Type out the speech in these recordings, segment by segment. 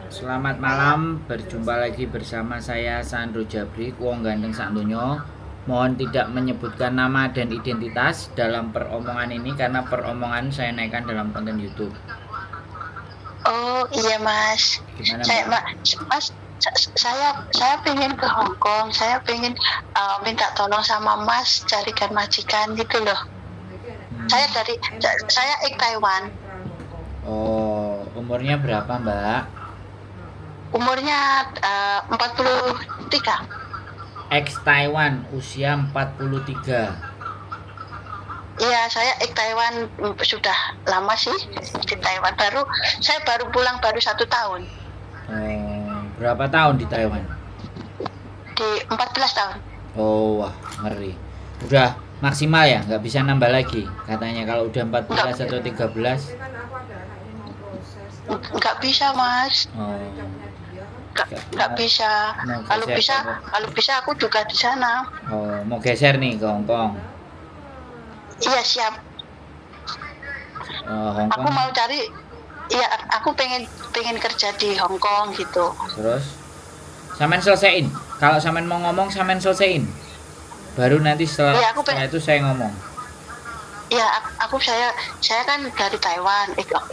Selamat malam, berjumpa lagi bersama saya Sandro Jabrik, wong gandeng sakdonya. Mohon tidak menyebutkan nama dan identitas dalam peromongan ini karena peromongan saya naikkan dalam konten YouTube. Oh iya Mas, Gimana saya Mbak? Mas, saya pengen ke Hong Kong, saya pengen minta tolong sama Mas carikan majikan gitu loh. Saya Taiwan, Oh, umurnya berapa Mbak? umurnya 43. Ex Taiwan, usia 43. Iya, saya Taiwan sudah lama sih di Taiwan. Saya baru pulang baru 1 tahun, Oh, berapa tahun di Taiwan? di 14 tahun. Oh, wah, ngeri. Udah maksimal ya, nggak bisa nambah lagi. Katanya kalau udah 14 atau 13. Nggak bisa Mas, Oh, nggak bisa. mau Kalau geser bisa, apa? kalau bisa aku juga di sana. Oh, mau geser nih ke Hong Kong. Iya siap. Hong Aku Kong. mau cari, iya aku pengen kerja di Hong Kong gitu. Terus samen selesaiin. Kalau samen mau ngomong samen selesaiin. Baru nanti setelah, Iya aku setelah itu saya ngomong. iya saya kan dari Taiwan,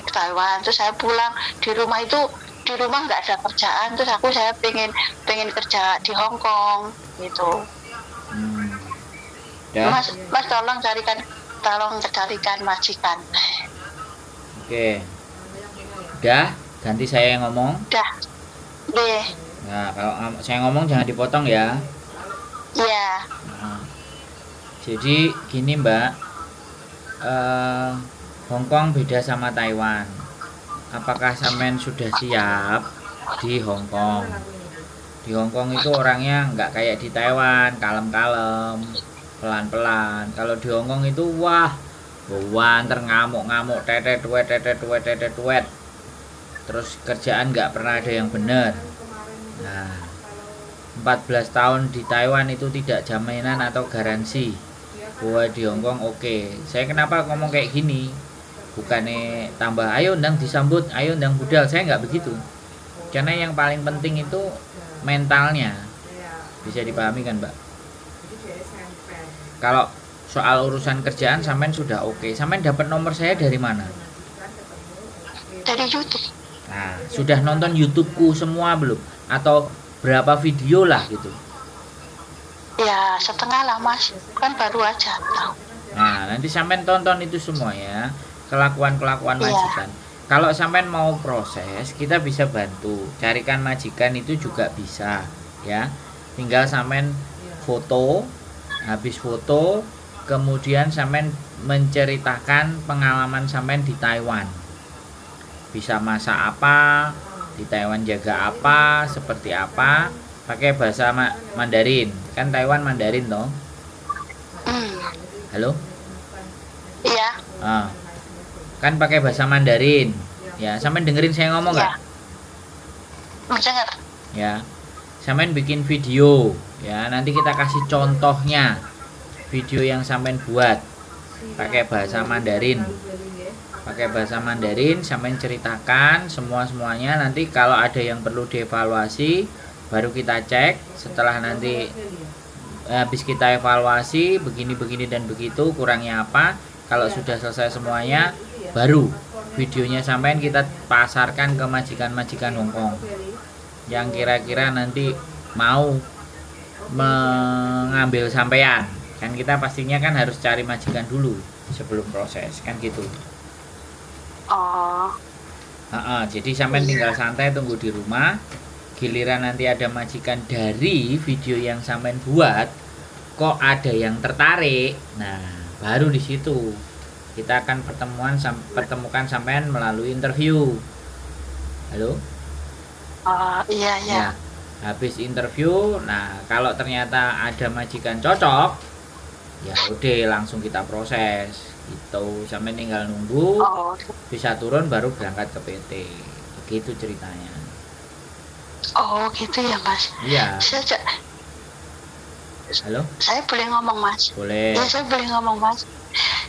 Taiwan. Terus saya pulang di rumah nggak ada kerjaan. Terus saya pengen kerja di Hong Kong gitu. Hmm. Ya, Mas tolong carikan majikan. oke. Udah, ganti saya yang ngomong. Dah deh. Nah, kalau saya ngomong jangan dipotong ya. Iya. Nah, jadi gini Mbak, Hong Kong beda sama Taiwan. Apakah Samen sudah siap di Hong Kong? Di Hong Kong itu orangnya nggak kayak di Taiwan, kalem-kalem, pelan-pelan. Kalau di Hong Kong itu wah, banter ngamuk-ngamuk, tetet wet. Terus kerjaan nggak pernah ada yang benar. Nah, 14 tahun di Taiwan itu tidak jaminan atau garansi bahwa di Hong Kong oke. Saya kenapa ngomong kayak gini? Bukannya tambah ayo ndang disambut, ayo ndang budal, saya nggak begitu. Karena yang paling penting itu mentalnya. Bisa dipahami kan Mbak? Kalau soal urusan kerjaan sampean sudah oke. Sampean dapat nomor saya dari mana? Dari YouTube. Nah, sudah nonton YouTubeku semua belum? Atau berapa video lah gitu? Ya setengah lah Mas, kan baru aja. Nah, nanti sampean tonton itu semua ya. Kelakuan-kelakuan Iya. majikan. Kalau sampean mau proses, kita bisa bantu. Carikan majikan itu juga bisa, ya. Tinggal sampean foto, habis foto, kemudian sampean menceritakan pengalaman sampean di Taiwan. Bisa masak apa, di Taiwan jaga apa, seperti apa, pakai bahasa Mandarin. Kan Taiwan Mandarin toh. Halo? Iya. Ah, kan pakai bahasa Mandarin. Ya, sampean dengerin saya ngomong nggak? Dengar. Ya, sampean bikin video. Ya, nanti kita kasih contohnya. Video yang sampean buat pakai bahasa Mandarin. Pakai bahasa Mandarin, sampean ceritakan semuanya. Nanti kalau ada yang perlu dievaluasi, baru kita cek. Setelah nanti habis kita evaluasi begini dan begitu, kurangnya apa. Kalau sudah selesai semuanya, baru videonya sampean kita pasarkan ke majikan-majikan Hong Kong yang kira-kira nanti mau mengambil sampean. Kan kita pastinya kan harus cari majikan dulu sebelum proses, kan gitu. Oh. Jadi sampean tinggal santai tunggu di rumah. Giliran nanti ada majikan dari video yang sampean buat, kok ada yang tertarik. Nah, baru di situ kita akan pertemukan sampean melalui interview. Halo? Iya. Ya. Habis interview, nah kalau ternyata ada majikan cocok, ya udah langsung kita proses. Gitu, sampai tinggal nunggu bisa turun baru berangkat ke PT. Begitu ceritanya. Oh gitu ya Mas. Iya. Halo? Saya boleh ngomong Mas? Boleh. Ya saya boleh ngomong Mas.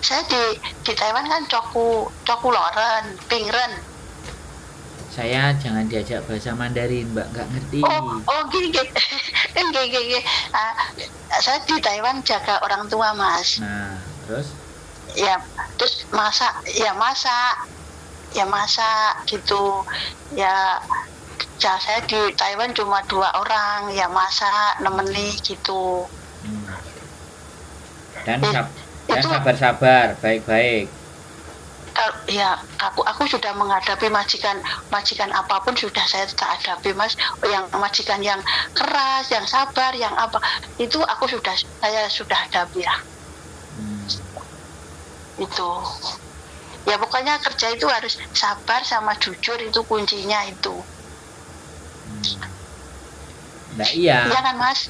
Saya di Taiwan kan coku loren, pingren. saya jangan diajak bahasa Mandarin, Mbak, nggak ngerti. Oh gini. Kan gini. Saya di Taiwan jaga orang tua, Mas. Nah, terus Ya, terus masak gitu. Ya, saya di Taiwan cuma 2 orang, ya masak nemeni gitu. hmm. dan Eh, dan itu sabar-sabar, baik-baik. ya aku sudah menghadapi majikan apapun sudah saya tak hadapi, Mas. Yang majikan yang keras, yang sabar, yang apa itu saya sudah hadapi ya. Hmm. Itu ya pokoknya kerja itu harus sabar sama jujur, itu kuncinya itu. Nah, iya. Iya kan, Mas?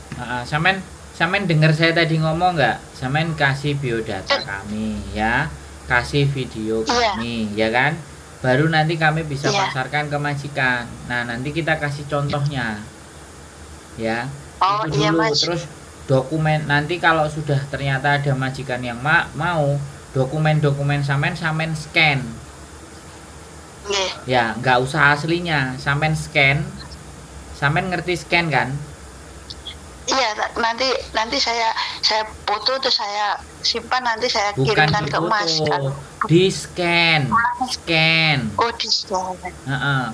Samen dengar saya tadi ngomong nggak? Samen kasih biodata kami ya, kasih video kami ya kan, baru nanti kami bisa pasarkan ke majikan. Nah, nanti kita kasih contohnya ya, itu dulu. Iya, Mas. Terus dokumen, nanti kalau sudah ternyata ada majikan yang mau dokumen samen scan ya, nggak usah aslinya, samen scan. Samen ngerti scan kan? Iya, nanti saya foto terus saya simpan, nanti saya kirimkan ke Mas. Di scan. Oh, di scan.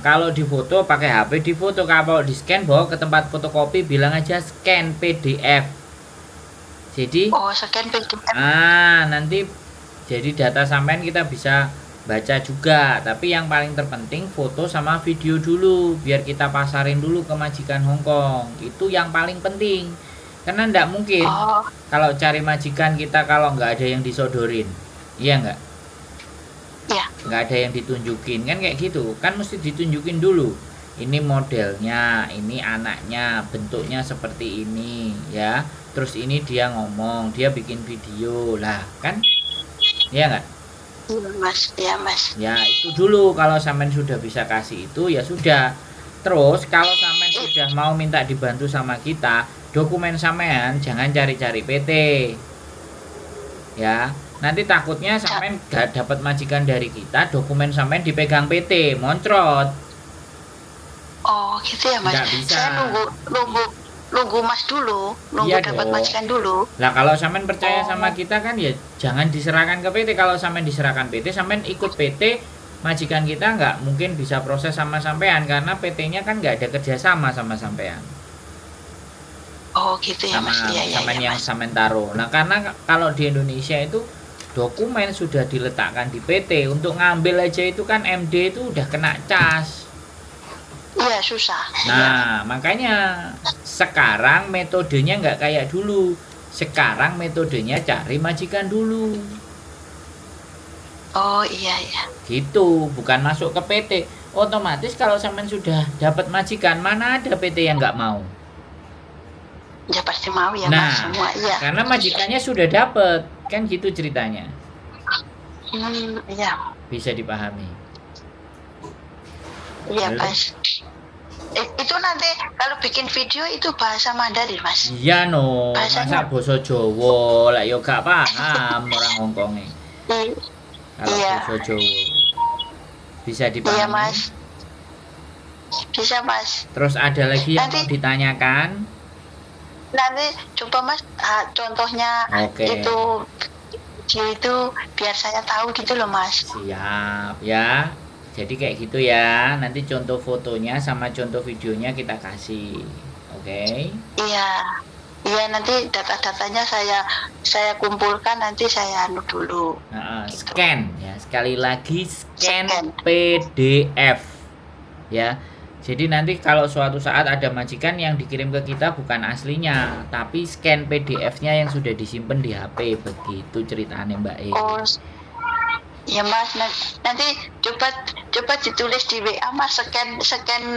Kalau di foto pakai HP, di foto. Kalau di scan bawa ke tempat fotokopi, bilang aja scan PDF. Jadi scan PDF. Nanti jadi data sampean kita bisa baca juga, tapi yang paling terpenting foto sama video dulu biar kita pasarin dulu ke majikan Hongkong. Itu yang paling penting, karena ndak mungkin kalau cari majikan kita kalau nggak ada yang disodorin, iya nggak? Iya. Nggak ada yang ditunjukin kan, kayak gitu kan, mesti ditunjukin dulu. Ini modelnya, ini anaknya, bentuknya seperti ini ya, terus ini dia ngomong, dia bikin video lah kan, iya nggak? Iya, Mas. Ya, itu dulu. Kalau sampean sudah bisa kasih itu, ya sudah. Terus kalau sampean sudah mau minta dibantu sama kita, dokumen sampean jangan cari-cari PT. Ya, nanti takutnya sampean gak dapat majikan dari kita, dokumen sampean dipegang PT, moncrot. Oh, gitu ya, Mas. Nggak bisa. Saya nunggu Mas dulu, dapat majikan dulu. Lah kalau sampean percaya sama kita kan, ya jangan diserahkan ke PT. Kalau sampean diserahkan PT, sampean ikut PT, majikan kita nggak mungkin bisa proses sama sampean, karena PT-nya kan nggak ada kerjasama sama sampean. Oh, gitu ya, Mas. Sampean yang sampean taruh. Nah, karena kalau di Indonesia itu dokumen sudah diletakkan di PT, untuk ngambil aja itu kan MD itu udah kena cas. Iya, susah. Nah, makanya sekarang metodenya nggak kayak dulu. Sekarang metodenya cari majikan dulu. Oh, iya. Gitu, bukan masuk ke PT. Otomatis kalau sampean sudah dapat majikan, mana ada PT yang nggak mau? Ya pasti mau ya, nah, Mas, semua. Iya. Karena majikannya sudah dapat, kan gitu ceritanya. Iya. Bisa dipahami. Iya, Mas. Itu nanti kalau bikin video itu bahasa Mandarin, Mas? Iya no, masa bahasa Jawa lah yo gak paham orang Hongkongnya. Kalau bahasa Jawa bisa dipahami. Iya, Mas. Bisa, Mas. Terus ada lagi yang mau ditanyakan? Nanti coba, Mas, contohnya itu biar saya tahu gitu loh, Mas. Siap ya. Jadi kayak gitu ya. Nanti contoh fotonya sama contoh videonya kita kasih. Oke? Iya, nanti data-datanya saya kumpulkan, nanti saya anu dulu. Gitu. Scan ya. Sekali lagi scan PDF. Ya. Jadi nanti kalau suatu saat ada majikan yang dikirim ke kita bukan aslinya, tapi scan PDF-nya yang sudah disimpan di HP. Begitu ceritanya, Mbak E. Ya, Mas, nanti coba ditulis di WA, Mas, scan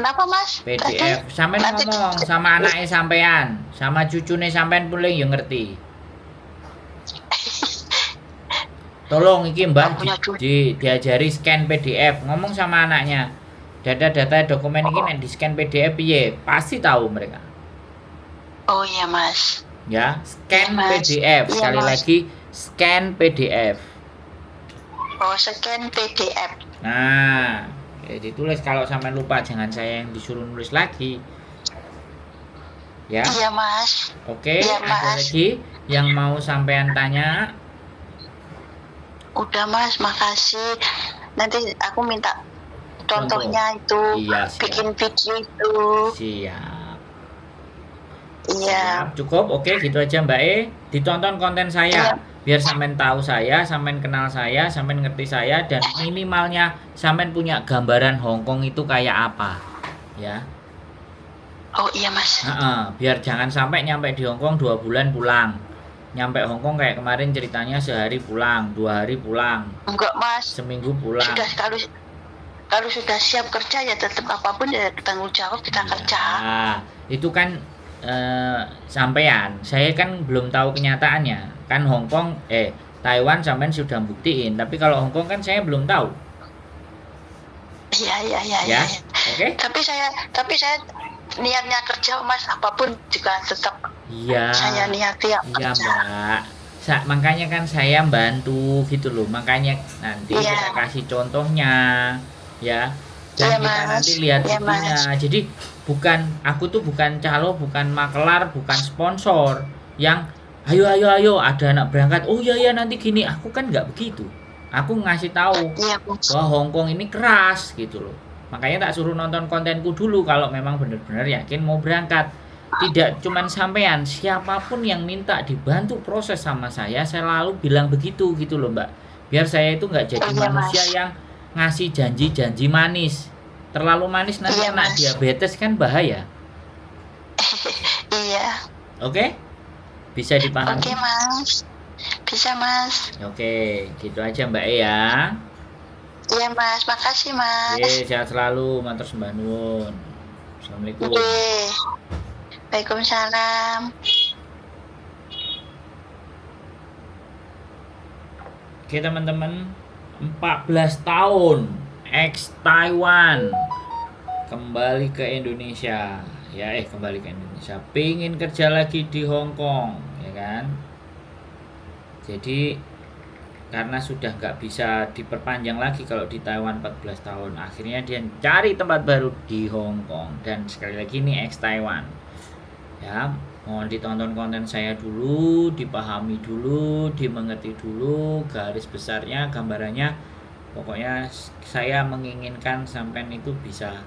apa, Mas? PDF. Sampean ngomong sama anaknya sampean, sama cucunya sampean paling yang ngerti. Tolong iki Mbak diajari scan PDF, ngomong sama anaknya. Data-data dokumen ini nek di scan PDF piye? Pasti tahu mereka. Oh iya, Mas. Ya, scan PDF. Sekali lagi scan PDF. Oh, scan PDF. Nah, Ditulis, kalau sampean lupa jangan saya yang disuruh nulis lagi. Ya. Iya Mas. Oke, Iya, ada Mas. lagi yang mau sampean tanya? Udah Mas, makasih. Nanti aku minta Contoh. contohnya itu, Iya, siap. bikin video itu. Siap. Iya. Siap, cukup. Oke, gitu aja Mbak E. Ditonton konten saya. Iya. Biar sampean tahu saya, sampean kenal saya, sampean ngerti saya, dan minimalnya sampean punya gambaran Hongkong itu kayak apa. Ya. Oh iya Mas. Biar jangan sampai nyampe di Hongkong 2 bulan pulang. Nyampe Hongkong kayak kemarin ceritanya sehari pulang, 2 hari pulang, Enggak Mas. seminggu pulang. Sudah kalau sudah siap kerja ya tetap apapun ya tanggung jawab kita kerja. Nah, itu kan sampean. Saya kan belum tahu kenyataannya. Kan Hongkong, Taiwan sampean sudah buktiin. Tapi kalau Hongkong kan saya belum tahu. Iya. Ya, oke? Tapi saya niatnya kerja Mas, apapun juga tetap Iya. saya niati ya Iya kerja. Mbak. Makanya kan saya bantu gitu loh. Makanya nanti Iya. kita kasih contohnya, ya. Dan Iya, kita Mas. nanti lihat Iya, buktinya. Mas. Jadi aku tuh bukan calo, bukan makelar, bukan sponsor yang ayo ada anak berangkat. Oh iya nanti gini. Aku kan nggak begitu. Aku ngasih tahu Iya Mas. bahwa Hongkong ini keras gitu loh. Makanya tak suruh nonton kontenku dulu kalau memang benar-benar yakin mau berangkat. Tidak cuman sampean, siapapun yang minta dibantu proses sama saya selalu bilang begitu gitu loh Mbak. Biar saya itu nggak jadi Iya, manusia Mas. yang ngasih janji-janji manis. Terlalu manis nanti Iya, kena Mas. diabetes kan bahaya. Iya. Oke? Bisa dipahami? Oke Mas. Bisa Mas. Oke, gitu aja Mbak E ya. Iya Mas, makasih Mas. Oke, sehat selalu, matur sembah nuwun. Assalamualaikum. Oke. Waalaikumsalam. Oke teman-teman, 14 tahun ex Taiwan kembali ke Indonesia. Kembali ke Indonesia. Pengen kerja lagi di Hong Kong, ya kan? Jadi karena sudah nggak bisa diperpanjang lagi kalau di Taiwan 14 tahun, akhirnya dia cari tempat baru di Hong Kong. Dan sekali lagi ini ex Taiwan. Ya, mohon ditonton konten saya dulu, dipahami dulu, dimengerti dulu garis besarnya, gambarannya. Pokoknya saya menginginkan sampean itu bisa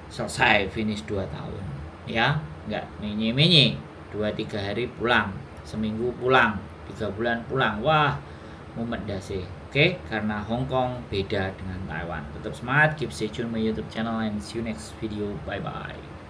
selesai finish 2 tahun. Ya, nggak menye-menye. 2-3 hari pulang, seminggu pulang, 3 bulan pulang. Wah, mumet dasi. Oke, karena Hong Kong beda dengan Taiwan. Tetap semangat, keep stay tune my YouTube channel and see you next video. Bye bye.